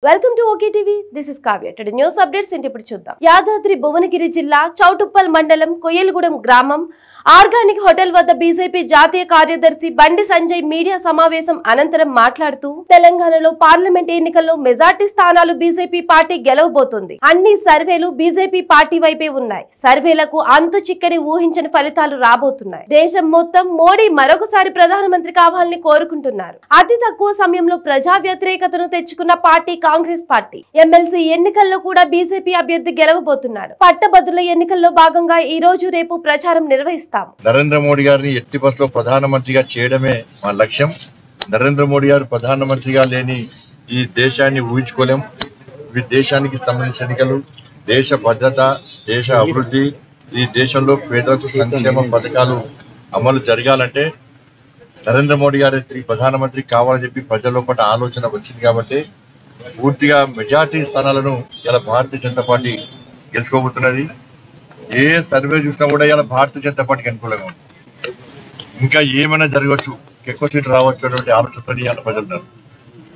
Welcome to okay TV. This is Kavya. Today news updates ఏంటి ఇప్పుడు చూద్దాం. యాదాద్రి భువనగిరి జిల్లా చౌటుప్పల్ మండలం కొయ్యలగూడెం గ్రామం ఆర్గానిక్ హోటల్ వద్ద బీజేపీ జాతీయ కార్యదర్శి బండి సంజయ్ మీడియా సమావేశం అనంతరం మాట్లాడుతూ తెలంగాణలో పార్లమెంట్ ఎన్నికల్లో మెజార్టీ స్థానాలు బీజేపీ పార్టీ గెలవబోతుంది. అన్ని సర్వేలు బీజేపీ పార్టీ వైపే ఉన్నాయి. సర్వేలకు అంతు చిక్కని ఊహించని ఫలితాలు రాబోతున్నాయి. దేశం మొత్తం మోడీ మరొకసారి ప్రధానమంత్రి కావాలని కోరుకుంటున్నారు. అతి తక్కువ సమయంలో ప్రజా వ్యతిరేకతను తెచ్చుకున్న పార్టీ కాంగ్రెస్ పార్టీ. ఎమ్మెల్సీ ఎన్నికల్లో కూడా బీజేపీ అభ్యర్థి గెలవబోతున్నాడు. పట్టభద్రుల ఎన్నికల్లో భాగంగా ఈ రోజు రేపు ప్రచారం నిర్వహిస్తాం. నరేంద్ర మోడీ గారిని ఎట్టి బస్సులో ప్రధానమంత్రిగా చేయడమే మా లక్ష్యం. నరేంద్ర మోడీ గారు ప్రధానమంత్రిగా లేని ఈ దేశాన్ని ఊహించుకోలేం. ఈ దేశానికి సంబంధించిన ఎన్నికలు, దేశ భద్రత, దేశ అభివృద్ధి, ఈ దేశంలో పేదలకు సంక్షేమ పథకాలు అమలు జరగాలంటే నరేంద్ర మోడీ గారు తిరిగి ప్రధానమంత్రి కావాలని చెప్పి ప్రజల్లో పాటు ఆలోచన వచ్చింది. కాబట్టి పూర్తిగా మెజార్టీ స్థానాలను ఇలా భారతీయ జనతా పార్టీ గెలుచుకోబోతున్నది. ఏ సర్వే చూసినా కూడా ఇలా భారతీయ జనతా పార్టీకి అనుకూలంగా ఉంది. ఇంకా ఏమైనా జరగవచ్చు, ఎక్కువ సీట్లు రావచ్చు అటువంటి ఆలోచనతో ఇలా ప్రజలు.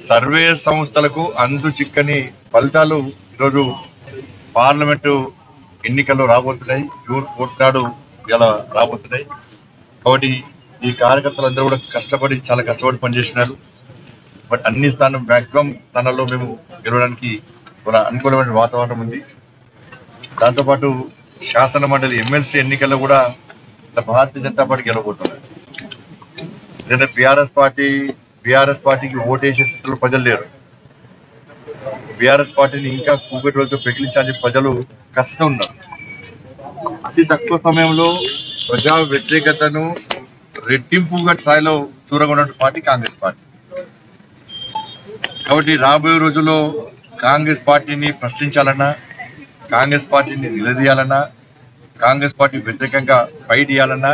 సర్వే సంస్థలకు అంతు చిక్కని ఫలితాలు ఈరోజు పార్లమెంటు ఎన్నికల్లో రాబోతున్నాయి. జూన్ 4 నాడు ఇలా రాబోతున్నాయి. కాబట్టి ఈ కార్యకర్తలందరూ కూడా చాలా కష్టపడి పనిచేస్తున్నారు. బట్ అన్ని మ్యాక్సిమం స్థానాల్లో మేము గెలవడానికి అనుకూలమైన వాతావరణం ఉంది. దాంతోపాటు శాసన మండలి ఎమ్మెల్సీ ఎన్నికల్లో కూడా భారతీయ జనతా పార్టీ గెలవబోతున్నారు. ఎందుకంటే బీఆర్ఎస్ పార్టీకి ఓటేసే స్థితిలో ప్రజలు లేరు. బీఆర్ఎస్ పార్టీని ఇంకా కూకటి రోజుతో పెకిలించాలని ప్రజలు కష్టం ఉన్నారు. అతి తక్కువ సమయంలో ప్రజా వ్యతిరేకతను రెట్టింపుగా స్థాయిలో దూరంగా ఉన్న పార్టీ కాంగ్రెస్ పార్టీ. కాబట్టి రాబోయే రోజుల్లో కాంగ్రెస్ పార్టీని ప్రశ్నించాలన్నా, కాంగ్రెస్ పార్టీని నిలదీయాలన్నా, కాంగ్రెస్ పార్టీ వ్యతిరేకంగా ఫైట్ చేయాలన్నా,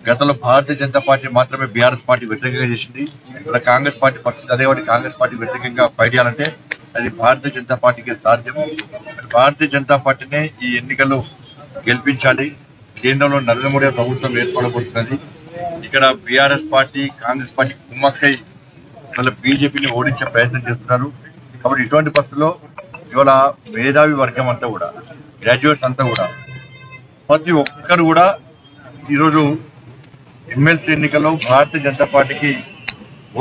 గతంలో భారతీయ జనతా పార్టీ మాత్రమే బీఆర్ఎస్ పార్టీ వ్యతిరేకంగా చేసింది. ఇలా కాంగ్రెస్ పార్టీ పరిస్థితి అదే. వాటి కాంగ్రెస్ పార్టీ వ్యతిరేకంగా ఫైట్ చేయాలంటే అది భారతీయ జనతా పార్టీకి సాధ్యం. భారతీయ జనతా పార్టీనే ఈ ఎన్నికల్లో గెలిపించాలి. కేంద్రంలో నరేంద్ర మోడీ ప్రభుత్వం ఏర్పడబోతున్నది. ఇక్కడ బీఆర్ఎస్ పార్టీ, కాంగ్రెస్ పార్టీ కుమ్మక్కై వాళ్ళ బీజేపీని ఓడించే ప్రయత్నం చేస్తున్నారు. కాబట్టి ఇటువంటి పరిస్థితుల్లో ఇవాళ మేధావి వర్గం అంతా కూడా, గ్రాడ్యుయేట్స్ అంతా కూడా, ప్రతి ఒక్కరు కూడా ఈరోజు ఎమ్మెల్సీ ఎన్నికల్లో భారతీయ జనతా పార్టీకి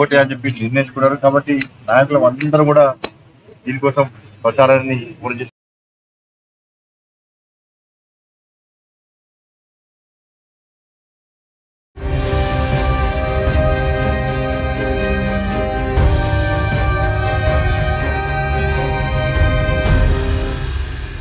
ఓటేయాలని చెప్పి నిర్ణయించుకున్నారు. కాబట్టి నాయకులు అందరూ కూడా దీనికోసం ప్రచారాన్ని